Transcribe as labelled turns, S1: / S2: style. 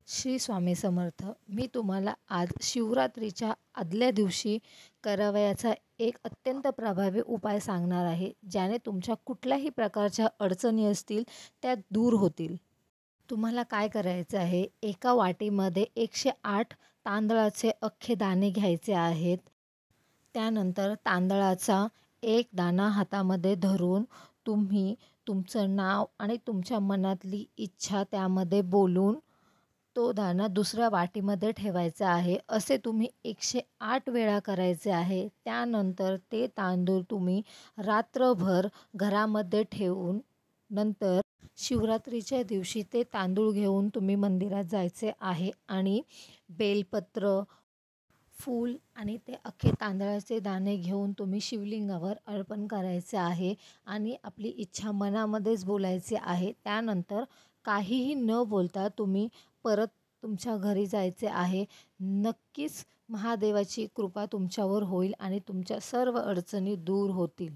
S1: श्री स्वामी समर्थ. मी तुम्हाला आज शिवरात्रीच्या आदल्या दिवशी करावयाचा एक अत्यंत प्रभावी उपाय सांगणार आहे, ज्याने तुमच्या कुठल्याही प्रकारच्या अडचणी असतील त्या दूर होतील. तुम्हाला काय करायचं आहे, एका वाटीमध्ये 108 तांदळाचे अख्खे दाणे घ्यायचे आहेत. त्यानंतर तांदळाचा एक दाणा हातामध्ये धरून तुम्ही तुमचं नाव आणि तुमच्या मनातली इच्छा त्यामध्ये बोलून तो दाणा दुसऱ्या वाटीमध्ये ठेवायचा आहे. असे तुम्ही 108 वेळा करायचे आहे. त्यानंतर ते तांदूळ तुम्ही रात्रभर घरामध्ये ठेवून नंतर शिवरात्रीच्या दिवशी ते तांदूळ घेऊन तुम्ही मंदिरात जायचे आहे आणि बेलपत्र, फूल आणि ते अख्खे तांदळाचे दाणे घेऊन तुम्ही शिवलिंगावर अर्पण करायचे आहे आणि आपली इच्छा मनामध्येच बोलायची आहे. त्यानंतर काहीही न बोलता तुम्ही परत तुमच्या घरी जायचे आहे. नक्कीच महादेवाची कृपा तुमच्यावर होईल आणि तुमच्या सर्व अडचणी दूर होतील.